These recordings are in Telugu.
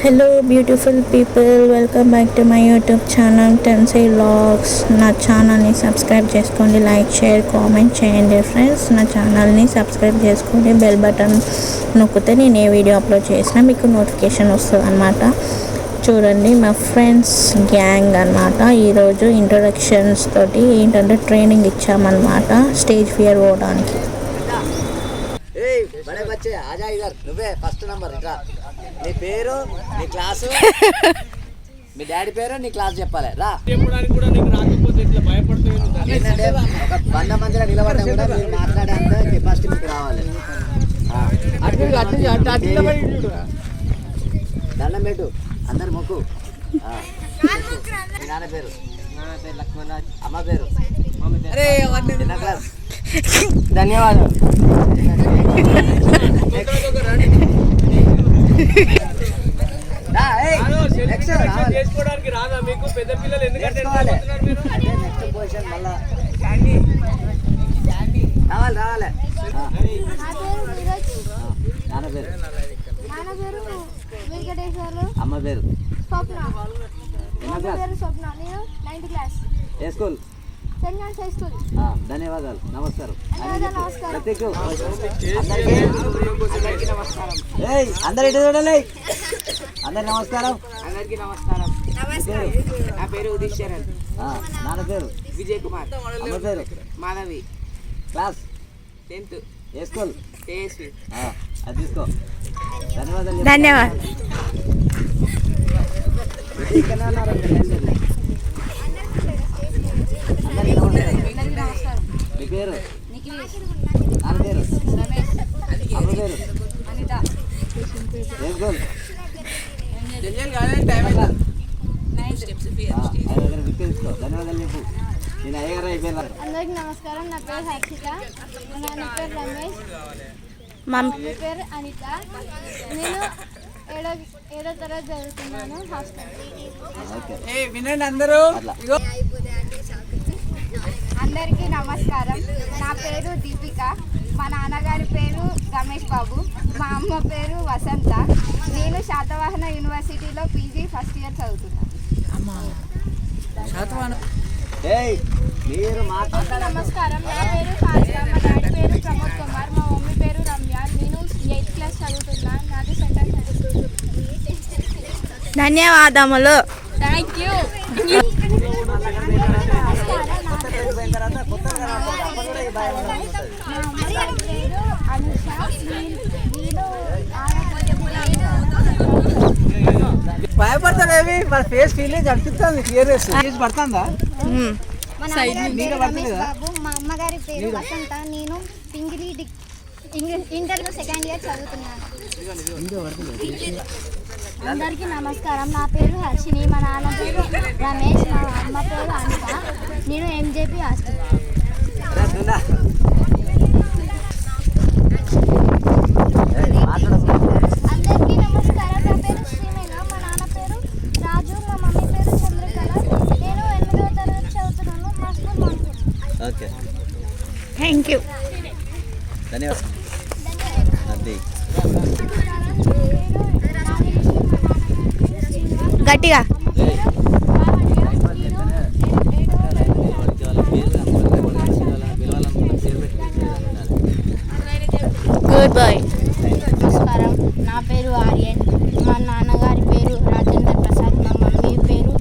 Hello beautiful people, welcome back to my YouTube channel Tennessee vlogs. నా ఛానల్ని సబ్స్క్రైబ్ చేసుకోండి, లైక్ షేర్ కామెంట్ చేయండి ఫ్రెండ్స్. నా ఛానల్ని సబ్స్క్రైబ్ చేసుకోండి, బెల్ బటన్ నొక్కితే నేను ఏ వీడియో అప్లోడ్ చేసినా మీకు నోటిఫికేషన్ వస్తుంది అన్నమాట. చూడండి మా ఫ్రెండ్స్ గ్యాంగ్ అన్నమాట. ఈరోజు ఇంట్రొడక్షన్స్ తోటి ఏంటంటే ట్రైనింగ్ ఇచ్చామన్నమాట స్టేజ్ ఫియర్ పోవడానికి. बड़े बच्चे आजा इधर నువ్వే ఫస్ట్ నంబర్ ఇట్లా నీ పేరు నీ క్లాసు మీ డాడీ పేరు నీ క్లాస్ చెప్పాలి రా చెప్పడానికి కూడా నీకు రాకపోతే ఇట్లా భయపడుతూ ఏంటంటే ఒక 100 మందిలో నిలబడ్డా కూడా మీరు మాట్లాడేంత కెపాసిటీ మీకు రావాలి. దండం పెట్టు అందరు మొక్కు. మీ నాన్న పేరు లక్ష్మణరాజ్, అమ్మ పేరు చిన్న క్లాస్. ధన్యవాదాలు. చేసుకోవడానికి రాదా మీకు? పెద్ద పిల్లలు ఎందుకంటే నెక్స్ట్ పొజిషన్ మళ్ళా రావాలి. నాన్న పేరు అమ్మ పేరు ఏ స్కూల్? ధన్యవాదాలు. నమస్కారం. అందరు ఇటు చూడాలి. అందరికి నమస్కారం. అందరికి నమస్కారం. నా పేరు ఉదిత్ శరణ్. నాన్న పేరు విజయ్ కుమార్. అమ్మ పేరు మాధవి. Class 10th. ఏ స్కూల్? ఏఎస్వి. అది తీసుకో. ధన్యవాదాలు. ధన్యవాదాలు. మీ పేరు? నాన్న పేరు? అమ్మ పేరు? ఏ స్కూల్? ధన్యవాదాలు చెప్పు. నేను అయ్యగారు అయిపోయినా. అందరికి నమస్కారం. నా పేరు హర్షిత, మా నాన్న పేరు రమేష్, మమ్మీ పేరు అనిత. నేను ఏడో తరగతి చదువుతున్నాను హాస్టల్. వినండి అందరూ. అందరికీ నమస్కారం. నా పేరు దీపిక, మా నాన్నగారి పేరు రమేష్ బాబు, మా అమ్మ పేరు వసంత. నేను శాతవాహన యూనివర్సిటీలో పీజీ ఫస్ట్ ఇయర్ చదువుతున్నాను. నమస్కారం. నా పేరు కాజా, మా డాడీ పేరు ప్రమోద్ కుమార్, మా మమ్మీ పేరు రమ్య. నేను 8th క్లాస్ చదువుతున్నాను. నాది సెంటర్. ధన్యవాదములు. Thank you. భయపడతానేమి మన ఫేస్ ఫీలింగ్ అనిపిస్తుంది. క్లియర్నెస్ పడుతుందా? బాబు, మా అమ్మగారి పేరు వసంత. నేను ఇంటర్లో సెకండ్ ఇయర్ చదువుతున్నాను. అందరికీ నమస్కారం. నా పేరు హర్షిని, మా నాన్న పేరు రమేష్, మా అమ్మ పేరు అనిత. నేను ఎంజేపీ హాస్టల్. అందరికీ నమస్కారం. నా పేరు శ్రీమేన, మా నాన్న పేరు రాజు, మా మమ్మీ పేరు చంద్రకళ. నేను 8వ తరగతి చదువుతున్నాను. మా school Manpur. Okay, thank you. ధన్యవాదాలు. గట్టిగా. Good boy. నమస్కారం. నా పేరు ఆర్యన్, మా నాన్నగారి పేరు రాజేంద్ర ప్రసాద్, మా మమ్మీ పేరు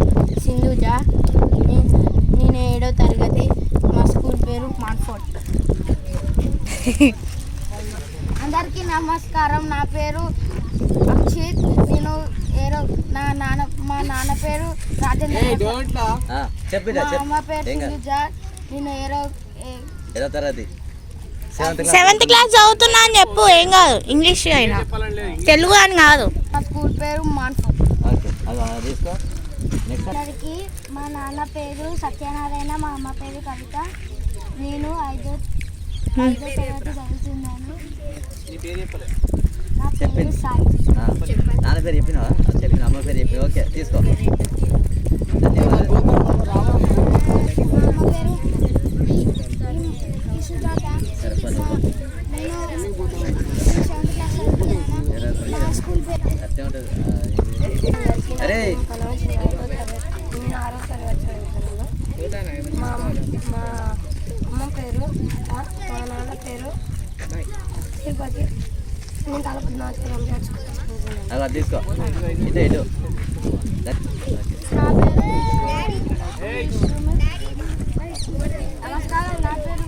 సింధుజ. నేను 7వ తరగతి. మా స్కూల్ పేరు మాన్ఫోర్ట్. అందరికీ నమస్కారం. నా పేరు అక్షిత్. నేను మా నాన్న పేరు రాజేంద్ర, మా అమ్మ పేరు సింధుజ. నేను 7వ తరగతి 7th క్లాస్ చదువుతున్నా అని చెప్పు, ఏం కాదు. ఇంగ్లీష్ అయినా తెలుగు అని కాదు. మా స్కూల్ పేరు మాన్ఫోర్ట్. అందరికీ మా నాన్న పేరు సత్యనారాయణ, మా అమ్మ పేరు కవిత. నేను 5వ తరగతి చదువుతున్నాను. నా పేరు సాయి. నాన్న పేరు చెప్పినావా? చెప్పిన అమ్మ పేరు చెప్పి. ఓకే, తీసుకో. ధన్యవాదాలు. నేను 7th క్లాస్ చదువుతున్నాను. నా స్కూల్ పేరు అరే నేను 6వ తరగతి చదువుతున్నాను. మా అమ్మ పేరు మా నాన్న పేరు తిరుపతి. నేను తలపతి నాచుకున్నాను. అలా తీసుకో ఇటు ఇటు నమస్కారం. నా పేరు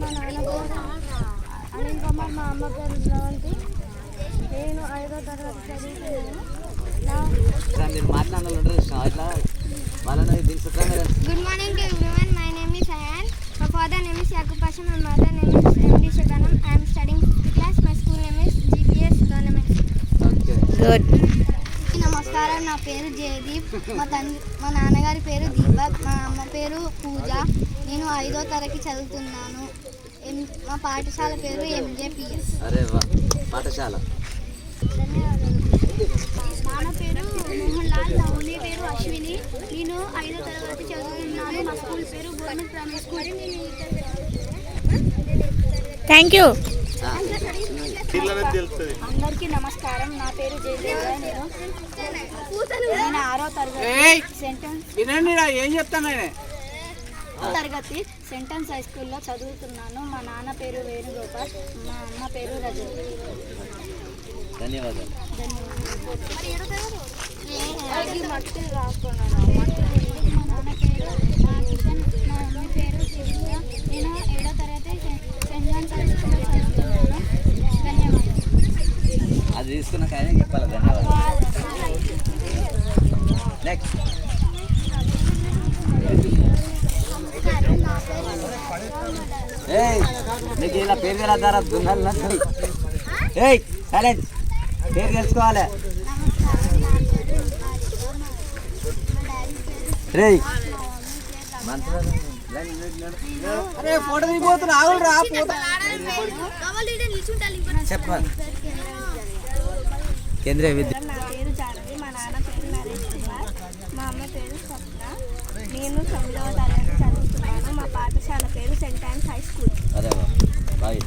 మా నాన్న పేరు అనిల్ కుమార్. మా అమ్మ పేరు శ్రవంతి. నేను 5వ తరగతి చదువుతున్నాను. మీరు మాట్లాడాలి ఇట్లా వాళ్ళని దించుతాం కదా. Good morning to everyone. My name is Ayan. My father name is Yakub Pasha. My mother name is MD Shabanam. I am studying 5th class. My school name is GPS Government. Okay good. నమస్కారం. నా పేరు జయదీప్. మా నాన్నగారి పేరు దీపక్. మా అమ్మ పేరు పూజ. నేను 5వ తరగతి చదువుతున్నాను. మా పాఠశాల పేరు MJPS. అరే వా పాఠశాల. నాన్న పేరు మోహన్ లాల్. నా ఊరి పేరు అశ్విని. నేను 5వ తరగతి చదువుతున్నాను. మా స్కూల్ పేరు government primary school. Thank you. అందరికీ నమస్కారం. నా పేరు జయదేవ. నేను 6వ తరగతి ఏం చెప్తాను తరగతి సెంటెన్స్ హై స్కూల్లో చదువుతున్నాను. మా నాన్న పేరు వేణుగోపాల్. మా అమ్మ పేరు రజని. ధన్యవాదాలు. మట్టి రాసుకున్నాను. మా నాన్న పేరు కిషన్. మా అమ్మ పేరు శివ. నేను 7వ తరగతి సెంటెన్స్ హై స్కూల్లో చదువుతున్నాను. ధన్యవాదాలు. అది తీసుకున్న కానీ చెప్పాలి. ధన్యవాదాలు. నెక్స్ట్ మీకు ఇలా పేరు రాదారా దున్నాలు. ఏయ్ సైలెంట్. పేరు తెలుసుకోవాలి. రే అరే ఫోటో దిగిపోతున్నా. ఆవులు రా చెప్పాలి. కేంద్రీయ విద్య. నా పేరు జానవి. మా నాన్న పేరు నరేష్ కుమార్. మా అమ్మ పేరు స్వప్న. నేను 9వ తరగతి చదువుతున్నాను. మా పాఠశాల పేరు సెంట్ ఆన్స్ హై స్కూల్. అదే బాయ్.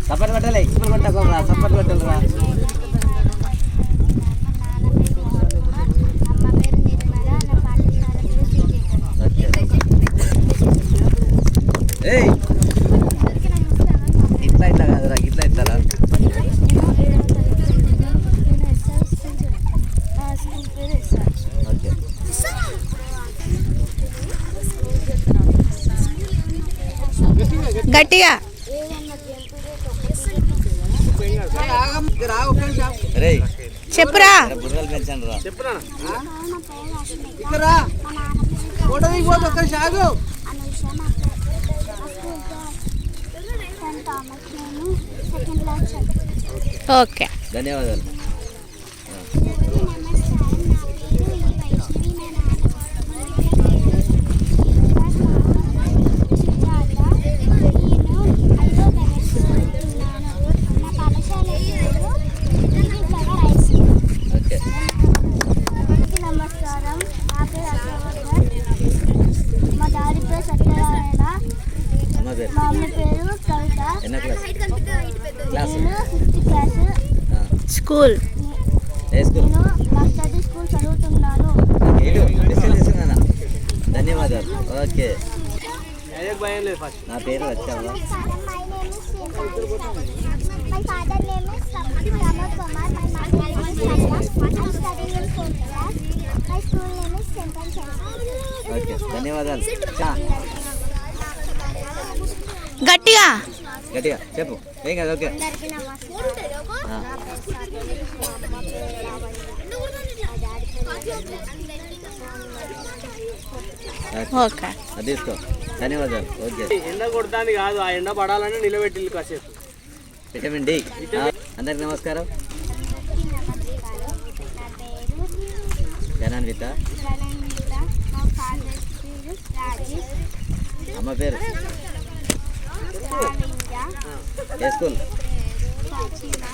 సపర్ పెట్టలే ఇప్పుడు కొట్టరా. సపర్ పెట్టలరా. అమ్మ పేరు నిర్మల. నా పాఠశాల పేరు శ్రీజేకర్. ఏయ్ ఇట్లా ఇట్లా కాదురా. ఇట్లా ఇట్లారా. ఓకే గట్టిగా. రే చెప్పురా. బుర్రలు పెంచండి రా. ఓకే. ధన్యవాదాలు. ఓకే నమస్కారం. నా పేరు అశోక్. మా డాడీ పేరు సత్యనారాయణ. అమ్మ పేరు. మా అమ్మ పేరు కవిత. ఎన్నో క్లాస్? క్లాస్ నేను 5th క్లాస్. స్కూల్. ఏ స్కూల్? నేను లక్షాది స్కూల్ చదువుతున్నాను. ఇటు డిస్కస్ చేసుకున్నానా. ధన్యవాదాలు. ఓకే నా పేరు వచ్చావా. My father name is Pramod Kumar. My mother name is Kanya. I'm studying in 4th class. My school name is Central Church. Okay ధన్యవాదాలు. గట్టిగా. గట్టిగా చెప్పు. ఏం కాదు. ఓకే అందరికీ నమస్కారం. నా పేరు స్వాతి. మా అమ్మ పేరు లావణ్య. మా డాడీ పేరు ఓకే. అది తీసుకో. ధన్యవాదాలు. ఓకే ఎండ కొడతాను కాదు, ఆ ఎండ పడాలని నిలబెట్టి కాసేపు. Vitamin D. అందరికి నమస్కారం. నా పేరు ధనాన్విత. రణన్విత. మా ఫాదర్ పేరు రాజేష్. అమ్మ పేరు కాళింజ. ఏ school? Fatima.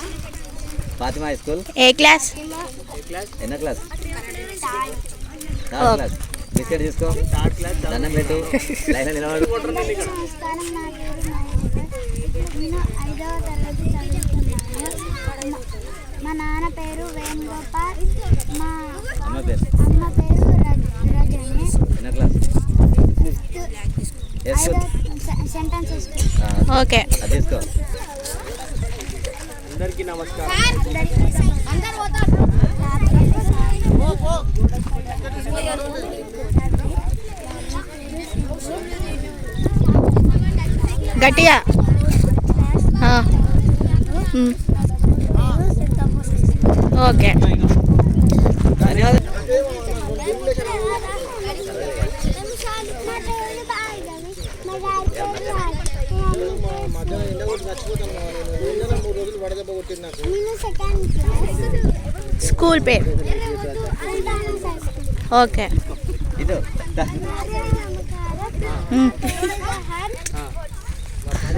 Fatima high school. ఏ క్లాస్? ఎన్నో క్లాస్? తాయి. Third class. బిస్కెట్ తీసుకో. దండం పెట్టు. లైన్ నిలబడు. నమస్కారం. నా పేరు నవనీత. నేను 5వ తరగతి చదువుతున్నాను. మా నాన్న పేరు వేణుగోపాల్. మా అమ్మ అమ్మ పేరు అమ్మ పేరు రజని. ఎన్న క్లాస్? సెంటెన్సెస్. ఓకే. అది తీసుకో. అందరికీ నమస్కారం. అందరూ పోతారు. గట్టిగా. ఓకే. స్కూల్ పేరు. ఓకే. ఇదో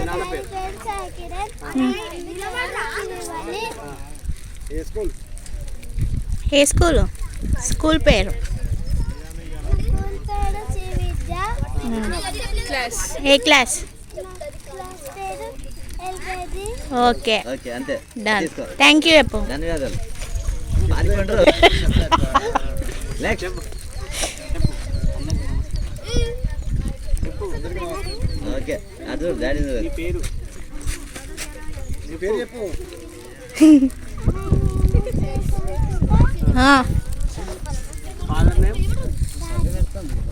నాన్న పేరు. ఏ స్కూల్? స్కూల్ పేరు. ఏ క్లాస్? ఓకే. ఓకే అంతే. డన్. తీసుకో. థ్యాంక్ యూ చెప్పు. ధన్యవాదాలు. పారిపోండ్రు. నెక్స్ట్. ఓకే. అది డాడీ నీ పేరు చెప్పు. Father name,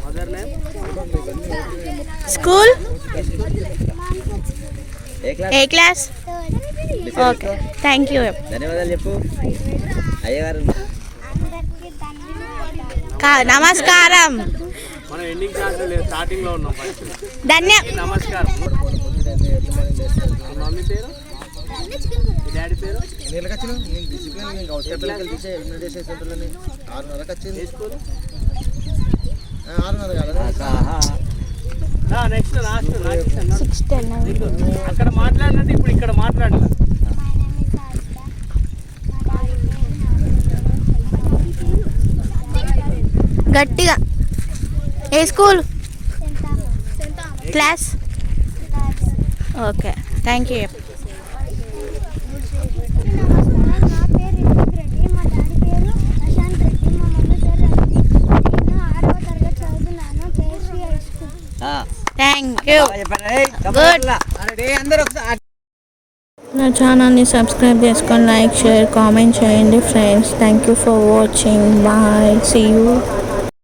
mother name, school A A class? Okay. Thank you. ధన్యవాదాలు చెప్పు. అయ్యగారు నమస్కారం. మనం ఎండింగ్ క్లాస్ లేదు, స్టార్టింగ్ లో ఉన్నాం. నమస్కారం. మమ్మీ పేరు, డాడీ పేరు, నెక్స్ట్ లాస్ట్ అక్కడ మాట్లాడినట్టు ఇప్పుడు ఇక్కడ మాట్లాడాలి. గట్టిగా. ఏ school? Class? Okay. Thank you. నా పేరు రితిక్ రెడ్డి. మా డాడీ పేరు ప్రశాంత్ రెడ్డి. మా మమ్మీ పేరు రజని. నేను 6వ తరగతి చదువుతున్నాను. KSV high school. Thank you. Good. అందరూ ఒకసారి నా ఛానల్ని సబ్స్క్రైబ్ చేసుకొని లైక్ షేర్ కామెంట్ చేయండి friends. Thank you for watching. Bye. See you.